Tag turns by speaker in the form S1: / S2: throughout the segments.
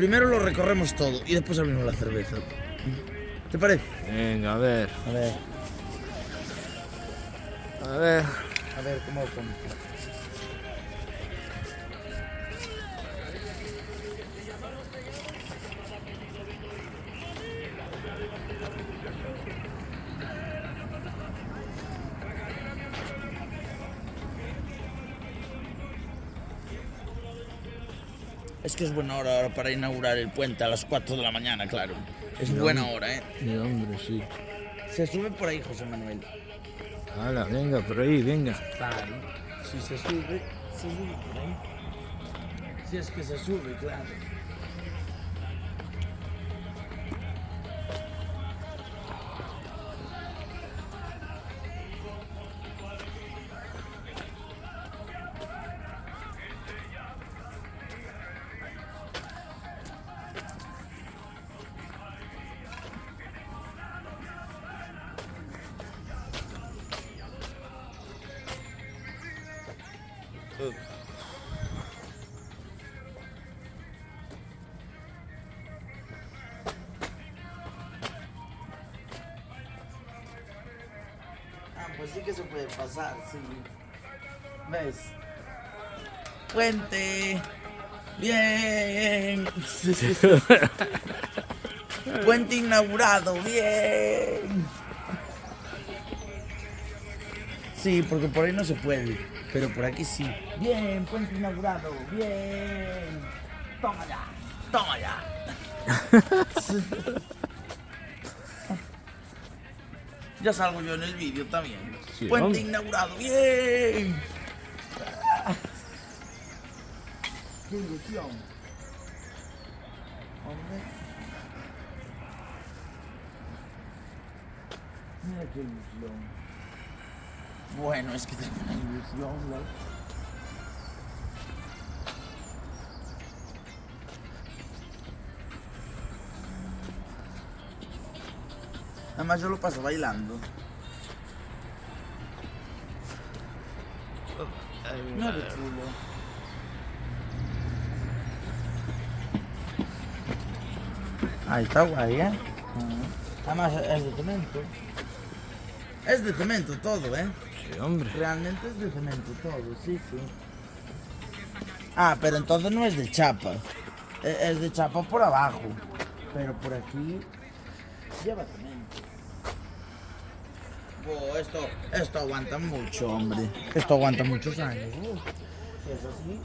S1: Primero lo recorremos todo y después abrimos la cerveza. ¿Te parece?
S2: Venga, a ver.
S1: A ver.
S2: A ver.
S1: A ver cómo pongo. Es que es buena hora ahora para inaugurar el puente a las 4 de la mañana, claro. Es buena hora, ¿eh?
S2: Sí, hombre, sí.
S1: Se sube por ahí, José Manuel.
S2: Hala, venga, por ahí, venga.
S1: Claro. Si se sube por ahí. Si es que se sube, claro. Pues sí que se puede pasar, sí. ¿Ves? Puente. Bien. Puente inaugurado. Bien. Sí, porque por ahí no se puede. Pero por aquí sí. Bien, puente inaugurado. Bien. Toma ya. Toma ya. Ya salgo yo en el vídeo también.
S2: Sí,
S1: Puente
S2: hombre.
S1: inaugurado, bien. Qué ilusión. Hombre. Mira qué ilusión. Bueno, es que tengo una ilusión, ¿no? Además yo lo paso bailando. Mira qué chulo. Ahí está guay, ¿eh? Además es de cemento. Es de cemento todo, ¿eh?
S2: Sí, hombre.
S1: Realmente es de cemento todo, sí, sí. Ah, pero entonces no es de chapa. Es de chapa por abajo. Pero por aquí lleva cemento. Oh, esto aguanta mucho, hombre. Esto aguanta muchos años. Si es así.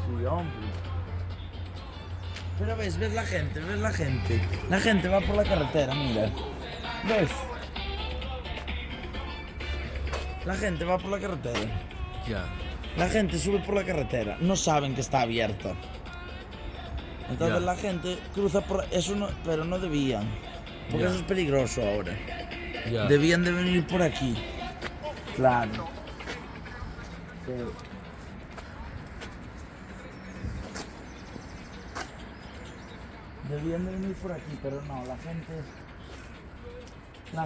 S1: Sí, hombre. Pero ves la gente, ves la gente. La gente va por la carretera, mira. ¿Ves? La gente va por la carretera.
S2: Ya.
S1: La gente sube por la carretera. No saben que está abierta. Entonces
S2: Ya.
S1: la gente cruza por... Eso no... Pero no debían. Porque
S2: Ya.
S1: eso es peligroso ahora.
S2: Ya.
S1: Debían de venir por aquí. Claro. Sí. Debían de venir por aquí, pero no, la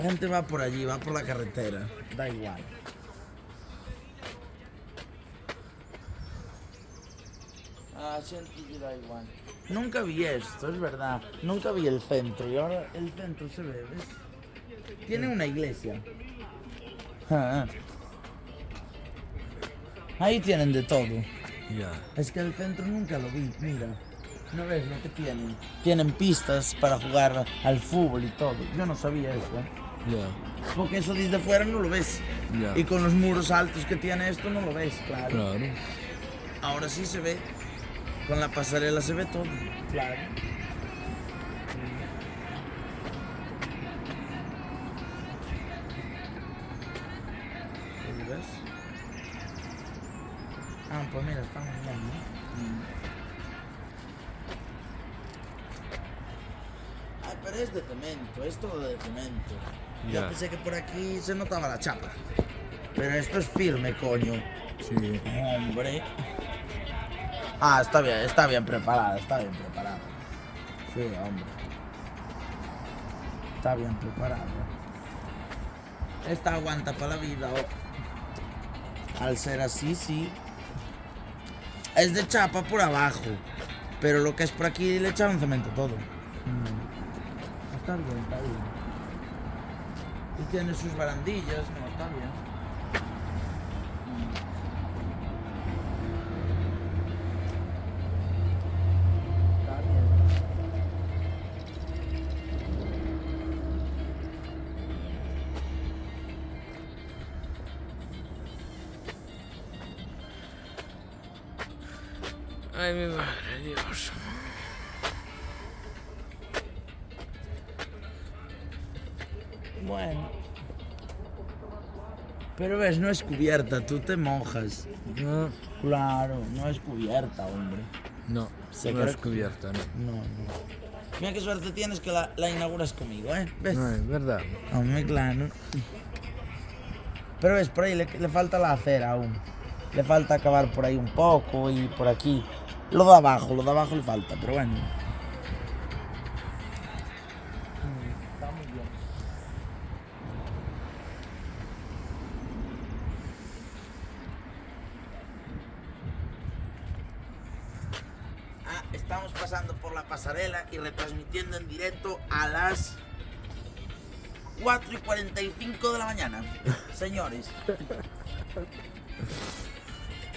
S1: gente va por allí, va por la carretera, da igual. Ah, gente, da igual. Nunca vi esto, es verdad. Nunca vi el centro y ahora el centro se ve, ¿ves? Tiene una iglesia. Ah. Ahí tienen de todo.
S2: Ya.
S1: Es que el centro nunca lo vi, mira. ¿No ves lo que tienen? Tienen pistas para jugar al fútbol y todo. Yo no sabía eso, ¿eh?
S2: Ya.
S1: Porque eso desde fuera no lo ves.
S2: Ya.
S1: Y con los muros altos que tiene esto no lo ves, claro.
S2: Claro.
S1: Ahora sí se ve. Con la pasarela se ve todo. Claro. ¿Ves? Ah, pues mira, estamos viendo. Ay, pero es de cemento, es todo de cemento. Yo
S2: Ya.
S1: pensé que por aquí se notaba la chapa. Pero esto es firme, coño.
S2: Sí.
S1: Hombre. Ah, está bien preparada, está bien preparada. Sí, hombre. Está bien preparada. Esta aguanta para la vida. Al ser así, sí. Es de chapa por abajo, pero lo que es por aquí le echaron cemento todo. Está bien, está bien. Y tiene sus barandillas, no, está bien. Está bien.
S2: Ay, mi madre, Dios.
S1: Bueno. Pero ves, no es cubierta, tú te mojas.
S2: No,
S1: Claro, no es cubierta, hombre.
S2: no,
S1: Se
S2: no
S1: cree
S2: es cubierta, no.
S1: No, no. Mira qué suerte tienes que la inauguras conmigo, ¿eh? ¿Ves?
S2: No, es verdad.
S1: Hombre, claro. Pero ves, por ahí le falta la acera aún. Le falta acabar por ahí un poco y por aquí. Lo de abajo le falta, pero bueno. Está muy bien. Estamos pasando por la pasarela y retransmitiendo en directo a las 4:45 de la mañana. Señores.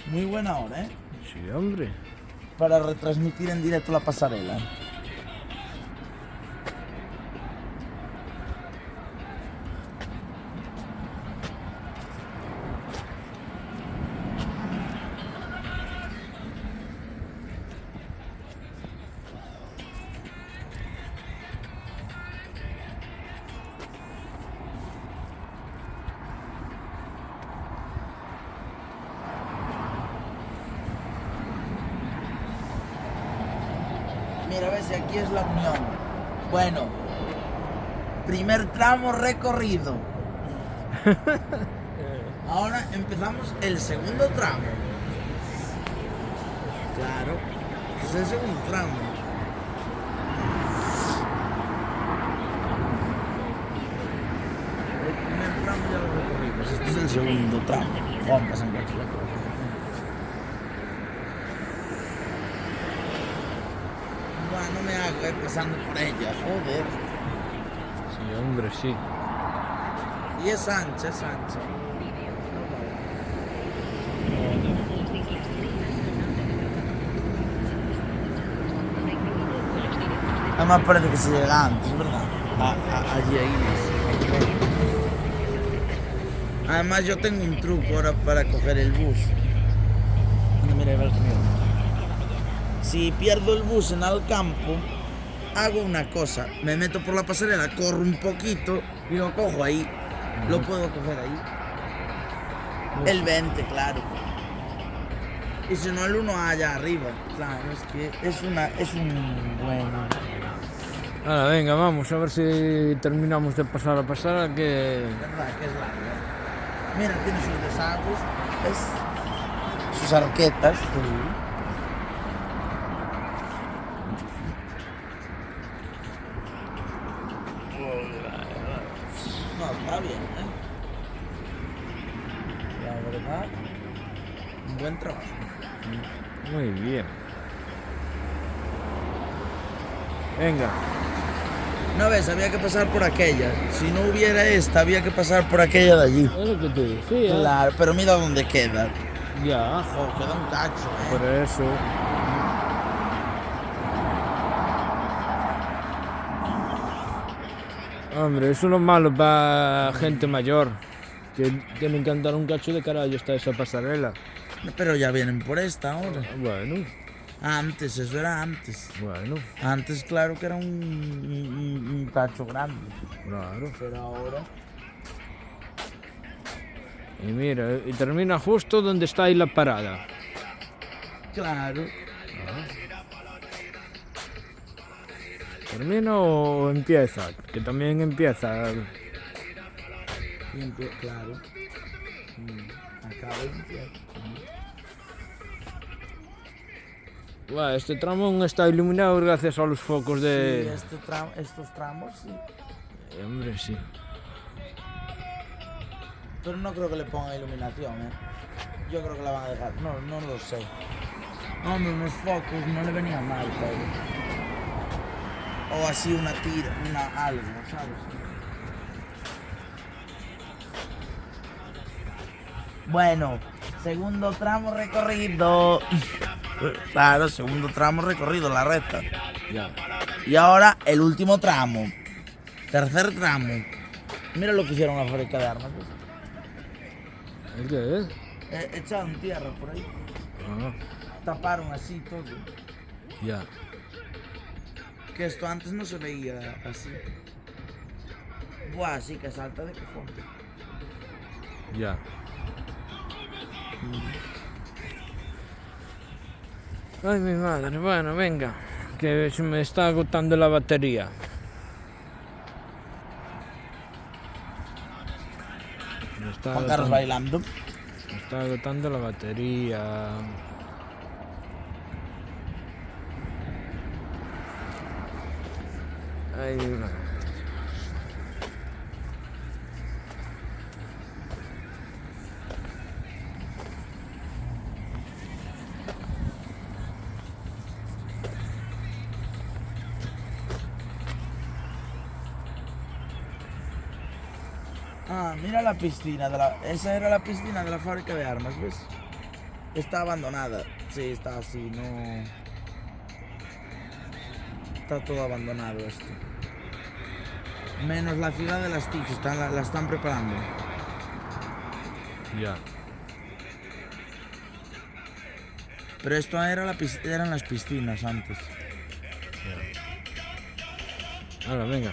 S1: Muy buena hora, ¿eh?
S2: Sí, hombre.
S1: Para retransmitir en directo la pasarela. Mira, ves, aquí es la unión. Bueno, primer tramo recorrido. Ahora empezamos el segundo tramo. Claro, es el segundo tramo. El primer tramo ya lo recorrimos, este es el segundo tramo. Juan, pasan por aquí. No me hago, pasando por ella, joder.
S2: Sí, hombre, sí.
S1: Y es ancha, es ancha. Además parece que se llega antes, ¿verdad? Allí ahí. Además yo tengo un truco ahora para coger el bus. Mira, va el camión. Si pierdo el bus en el campo, hago una cosa. Me meto por la pasarela, corro un poquito y lo cojo ahí. Lo puedo coger ahí. El 20, claro. Y si no, el 1 allá arriba. Claro, es que es un buen...
S2: Ahora, venga, vamos a ver si terminamos de pasar a pasar, que...
S1: ¿Verdad? Que es largo. Mira, tiene sus desagües, ¿ves? Sus arquetas. No, está bien, ¿eh? La verdad, un buen trabajo.
S2: Muy bien. Venga.
S1: No ves, había que pasar por aquella. Si no hubiera esta, había que pasar por aquella de allí.
S2: Es lo que te decía.
S1: Claro, pero mira dónde queda.
S2: Ya,
S1: Ojo, queda un cacho,
S2: por eso. Hombre, eso es lo malo para gente mayor, que tienen que andar un cacho de carallo hasta esa pasarela.
S1: Pero ya vienen por esta ahora.
S2: Bueno,
S1: Antes, eso era antes.
S2: bueno,
S1: Antes, claro que era un cacho grande.
S2: claro.
S1: Pero ahora...
S2: Y mira, y termina justo donde está ahí la parada.
S1: Claro.
S2: ¿Termina o empieza? Que también empieza.
S1: Claro. Acaba de empieza.
S2: Buah, este tramo aún está iluminado gracias a los focos
S1: Sí,
S2: de...
S1: estos tramos, sí.
S2: Hombre, sí.
S1: Pero no creo que le ponga iluminación, ¿eh? yo creo que la van a dejar. No, no lo sé. Hombre, unos focos no le venía mal, pero... O así una tira, algo, ¿sabes? Bueno, segundo tramo recorrido. Claro, segundo tramo recorrido, la recta.
S2: Ya.
S1: Y ahora el último tramo. Tercer tramo. Mira lo que hicieron la fábrica de armas, ¿ves?
S2: ¿El qué es?
S1: Echaron tierra por ahí.
S2: Ah,
S1: Taparon así todo.
S2: ya.
S1: Que esto antes no se veía así. Buah, sí que salta de cojones.
S2: Ya. Ay, mi madre. Bueno, venga. Que se me está agotando la batería. Me está
S1: Juan Carlos
S2: agotando,
S1: bailando.
S2: me está agotando la batería. Ay, mi madre.
S1: Ah, mira la piscina de la... Esa era la piscina de la fábrica de armas, ¿ves? Está abandonada. Sí, está así, no... Está todo abandonado esto. Menos la ciudad de las TIC, la están preparando.
S2: Ya.
S1: Pero esto era eran las piscinas antes.
S2: Ahora, venga.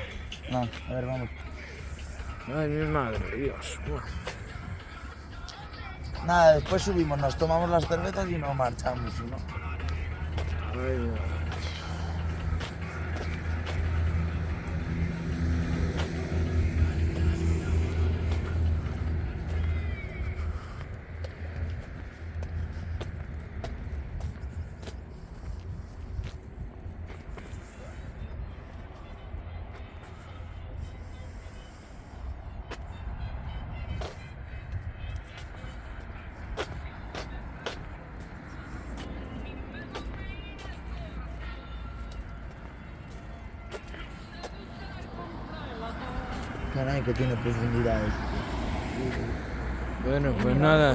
S1: No, a ver, vamos.
S2: Ay, mi madre, Dios. Buah.
S1: Nada, después subimos, nos tomamos las cervezas y nos marchamos, ¿no?
S2: Ay, mi madre.
S1: Caray, que tiene profundidades.
S2: Bueno, pues nada.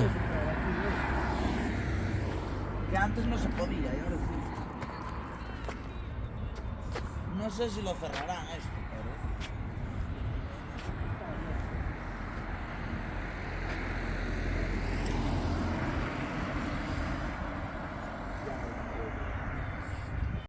S1: Que antes no se podía, y ahora sí. No sé si lo cerrarán esto.